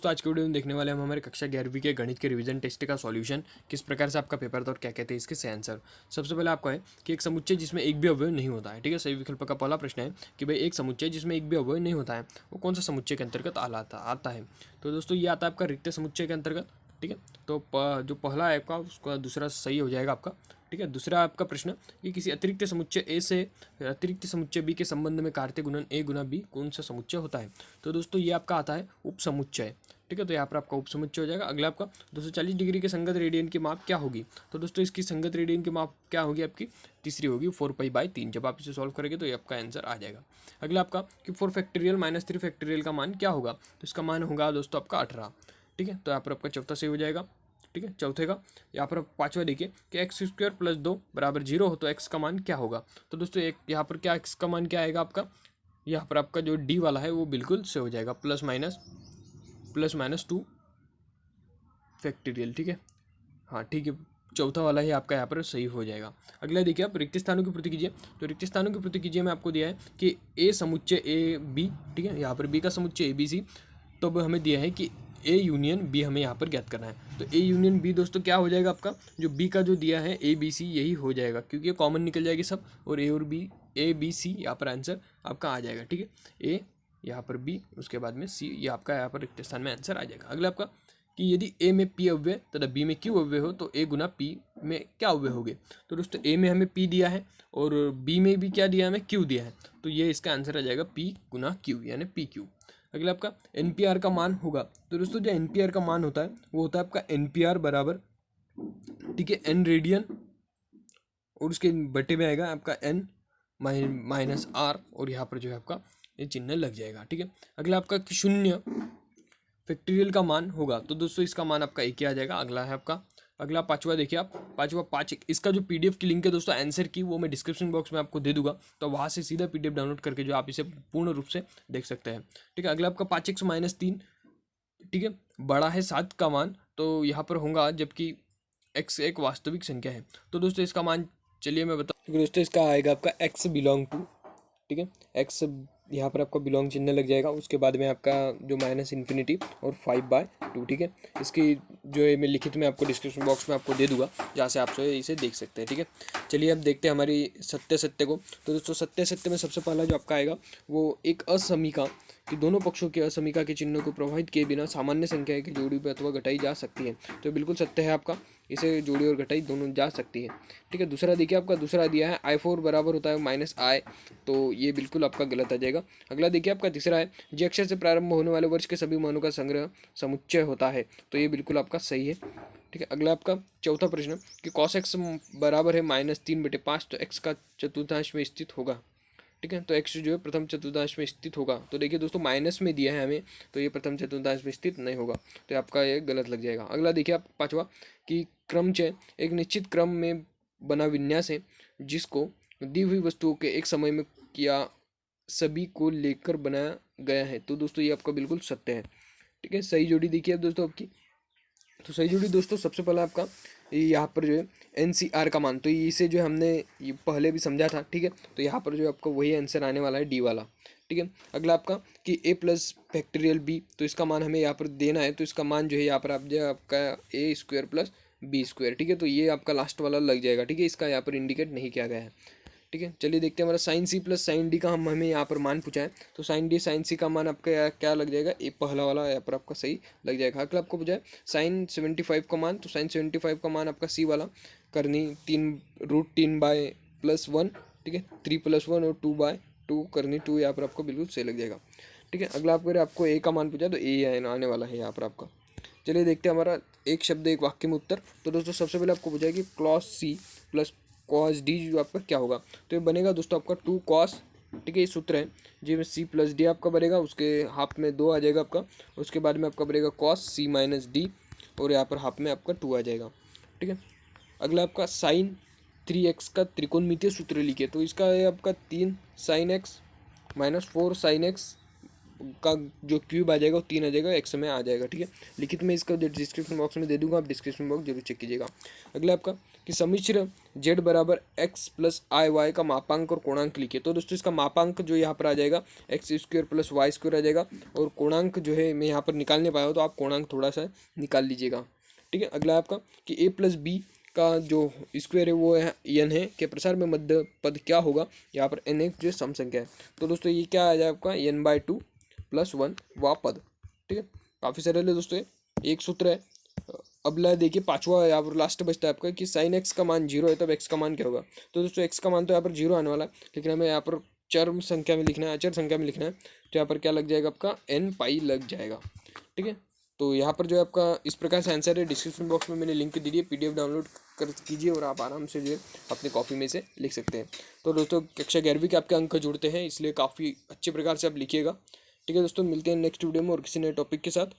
दोस्तों आज के वीडियो में देखने वाले हम हमारे कक्षा 11वीं के गणित के रिवीजन टेस्ट का सॉल्यूशन, किस प्रकार से आपका पेपर था और क्या कहते हैं इसके सही आंसर। सबसे पहले आपका है कि एक समुच्चय जिसमें एक भी अवयव नहीं होता है, ठीक है। सही विकल्प का पहला प्रश्न है कि भाई एक समुच्चय जिसमें एक भी अवयव नहीं होता है वो कौन सा समुच्चय के अंतर्गत आता है। तो दोस्तों ये आता है आपका रिक्त समुच्चय के अंतर्गत, ठीक है। तो जो पहला है आपका उसका दूसरा सही हो जाएगा आपका, ठीक है। दूसरा आपका प्रश्न, ये किसी अतिरिक्त समुच्चय ए से अतिरिक्त समुच्चय बी के संबंध में कार्तीय गुणन ए गुना बी कौन सा समुच्चय होता है। तो दोस्तों ये आपका आता है उप समुच्चय, ठीक है। तो यहाँ पर आपका उप समुच्चय हो जाएगा। अगला आपका 240 डिग्री के संगत रेडियन की माप क्या होगी। तो दोस्तों इसकी संगत रेडियन की माप क्या होगी आपकी, तीसरी होगी 4π/3। जब आप इसे सॉल्व करेंगे तो ये आपका आंसर आ जाएगा। अगला आपका कि 4 फैक्टोरियल माइनस 3 फैक्टोरियल का मान क्या होगा। तो इसका मान होगा दोस्तों आपका 18, ठीक है। तो यहाँ पर आपका चौथा सही हो जाएगा, ठीक है। चौथे का यहाँ पर पांचवा देखिए कि x² + 2 = 0 हो तो x का मान क्या होगा। तो दोस्तों एक यहाँ पर क्या x का मान क्या आएगा आपका, यहाँ पर आपका जो d वाला है वो बिल्कुल से हो जाएगा प्लस माइनस 2 फैक्टोरियल, ठीक है। हाँ ठीक है, चौथा वाला ही आपका यहाँ पर सही हो जाएगा। अगला देखिए आप रिक्त स्थानों की पूर्ति कीजिए। तो रिक्त स्थानों की पूर्ति कीजिए में आपको दिया है कि ए समुच्चय ए बी, ठीक है। यहाँ पर बी का समुच्चय ए बी सी, तो अब हमें दिया है कि ए यूनियन बी हमें यहाँ पर ज्ञात करना है। तो ए यूनियन बी दोस्तों क्या हो जाएगा आपका, जो बी का जो दिया है ए बी सी यही हो जाएगा, क्योंकि ये कॉमन निकल जाएगी सब, और ए और बी ए बी सी यहाँ पर आंसर आपका आ जाएगा, ठीक है। ए यहाँ पर बी, उसके बाद में सी, ये आपका यहाँ पर रिक्त स्थान में आंसर आ जाएगा। अगला आपका कि यदि ए में पी अव्यय तथा बी में क्यू अव्यय हो तो ए गुना पी में क्या अव्यय होंगे। तो दोस्तों ए में हमें पी दिया है और बी में भी क्या दिया है, हमें क्यू दिया है, तो ये इसका आंसर आ जाएगा पी गुना क्यू, यानी पी क्यू। अगला आपका एनपीआर का मान होगा। तो दोस्तों जो एनपीआर का मान होता है वो होता है आपका एनपीआर बराबर, ठीक है, एन रेडियन, और उसके बटे में आएगा आपका एन माइनस आर, और यहाँ पर जो है आपका ये चिन्ह लग जाएगा, ठीक है। अगला आपका 0 फैक्टोरियल का मान होगा। तो दोस्तों इसका मान आपका एक ही आ जाएगा। अगला है आपका, अगला पांचवा देखिए आप, पांचवा 5, इसका जो पीडीएफ की लिंक है दोस्तों आंसर की, वो मैं डिस्क्रिप्शन बॉक्स में आपको दे दूंगा, तो वहाँ से सीधा पीडीएफ डाउनलोड करके जो आप इसे पूर्ण रूप से देख सकते हैं, ठीक है। अगला आपका 5x - 3, ठीक है, बड़ा है 7 का मान, तो यहाँ पर होगा जबकि x एक वास्तविक संख्या है। तो दोस्तों इसका मान चलिए मैं बताऊँ दोस्तों, इसका आएगा आपका x बिलोंग टू, ठीक है, x यहाँ पर आपका बिलोंग चिन्ह लग जाएगा, उसके बाद में आपका जो -∞ और 5/2, ठीक है। इसकी जो है मैं लिखित में आपको डिस्क्रिप्शन बॉक्स में आपको दे दूंगा, जहाँ से आप इसे देख सकते हैं, ठीक है। चलिए अब देखते हैं हमारी सत्य को। तो दोस्तों सत्य में सबसे पहला जो आपका आएगा वो एक असमीका कि दोनों पक्षों के असमीका के चिन्हों को प्रभावित किए बिना सामान्य संख्या की जोड़ी अथवा घटाई जा सकती है। तो बिल्कुल सत्य है आपका, इसे जोड़ी और घटाई दोनों जा सकती है, ठीक है। दूसरा देखिए आपका, दूसरा दिया है I4 बराबर होता है -I, तो ये बिल्कुल आपका गलत आ जाएगा। अगला देखिए आपका तीसरा है जी अक्षर से प्रारंभ होने वाले वर्ष के सभी मानों का संग्रह समुच्चय होता है, तो ये बिल्कुल आपका सही है, ठीक है। अगला आपका चौथा प्रश्न कि cos x बराबर है -3/5, तो x का चतुर्थांश में स्थित होगा, ठीक है। तो x जो है प्रथम चतुर्थांश में स्थित होगा। तो देखिए दोस्तों माइनस में दिया है हमें, तो ये प्रथम चतुर्थांश में स्थित नहीं होगा, तो आपका ये गलत लग जाएगा। अगला देखिए आप पांचवा कि क्रमचय एक निश्चित क्रम में बना विन्यास है जिसको दी हुई वस्तुओं के एक समय में किया सभी को लेकर बनाया गया है। तो दोस्तों ये आपका बिल्कुल सत्य है, ठीक है। सही जोड़ी देखिए अब दोस्तों आपकी, तो सही जोड़ी दोस्तों सबसे पहला आपका यहाँ पर जो है एनसीआर का मान, तो इसे जो हमने ये पहले भी समझा था, ठीक है। तो यहाँ पर जो आपको वही आंसर आने वाला है डी वाला, ठीक है। अगला आपका कि a+ फैक्टोरियल b, तो इसका मान हमें यहाँ पर देना है, तो इसका मान जो है यहाँ पर आप जो आपका a² + b², ठीक है। तो ये आपका लास्ट वाला लग जाएगा, ठीक है, इसका यहाँ पर इंडिकेट नहीं किया गया है, ठीक है। चलिए देखते हैं हमारा sin c + sin d का हमें यहाँ पर मान पूछा है। तो sin d sin c का मान आपका क्या लग जाएगा, ये पहला वाला यहाँ पर आपका सही लग जाएगा। अगला आपको पूछा है sin 75 का मान, तो sin 75 का मान आपका सी वाला करनी 3√3/+1, ठीक है, 3 + 1 और 2/2 करनी 2, यहाँ पर आपको बिल्कुल सही लग जाएगा, ठीक है। अगला आपको ए का मान पूछा है, तो ए आने वाला है यहाँ पर आपका। चलिए देखते हैं हमारा एक शब्द एक वाक्य में उत्तर। तो दोस्तों सबसे पहले आपको पूछा है कि cos c + cos d जो आपका क्या होगा। तो ये बनेगा दोस्तों आपका 2 cos, ठीक है, ये सूत्र है जी में c + d आपका बनेगा, उसके हाफ में 2 आ जाएगा आपका, उसके बाद में आपका बनेगा cos c - d, और यहाँ पर हाफ में आपका 2 आ जाएगा, ठीक है। अगला आपका sin 3x का त्रिकोणमितीय सूत्र लिखिए। तो इसका है आपका 3 sin x - 4 sin x का जो क्यूब आ जाएगा वो 3 आ जाएगा, एक्स में आ जाएगा। ठीक है, लिखित में इसका डिस्क्रिप्शन बॉक्स में दे दूंगा, आप डिस्क्रिप्शन बॉक्स जरूर चेक कीजिएगा। अगला आपका कि सम्मिश्र z बराबर x प्लस आई वाई का मापांक और कोणांक लिखिए। तो दोस्तों इसका मापांक जो यहाँ पर आ जाएगा X square plus Y square आ जाएगा, और कोणांक जो है मैं यहाँ पर निकाल नहीं पाया हूँ, तो आप कोणांक थोड़ा सा निकाल लीजिएगा। ठीक है, अगला आपका कि a प्लस बी का जो स्क्वायर है वो है n है के प्रसार में मध्य पद क्या होगा, यहाँ पर n एक जो सम संख्या है। तो दोस्तों ये क्या आ जाएगा आपका n/2 + 1 वा पद। ठीक है, काफ़ी सरल है दोस्तों, एक सूत्र है। अगला देखिए पांचवा, यहाँ पर लास्ट बचता है आपका कि साइन एक्स का मान 0 है तब एक्स का मान क्या होगा। तो दोस्तों एक्स का मान तो यहाँ पर 0 आने वाला है, लेकिन हमें यहाँ पर चर संख्या में लिखना है, अचर संख्या में लिखना है, तो यहाँ पर क्या लग जाएगा आपका n पाई लग जाएगा। ठीक है, तो यहाँ पर जो है आपका इस प्रकार से आंसर है। डिस्क्रिप्शन बॉक्स में मैंने लिंक दी है, PDF डाउनलोड कर कीजिए और आप आराम से जो है अपने कॉपी में से लिख सकते हैं। तो दोस्तों कक्षा 11वीं के आपके अंक जुड़ते हैं, इसलिए काफ़ी अच्छे प्रकार से आप लिखिएगा। ठीक है दोस्तों, मिलते हैं नेक्स्ट वीडियो में और किसी नए टॉपिक के साथ।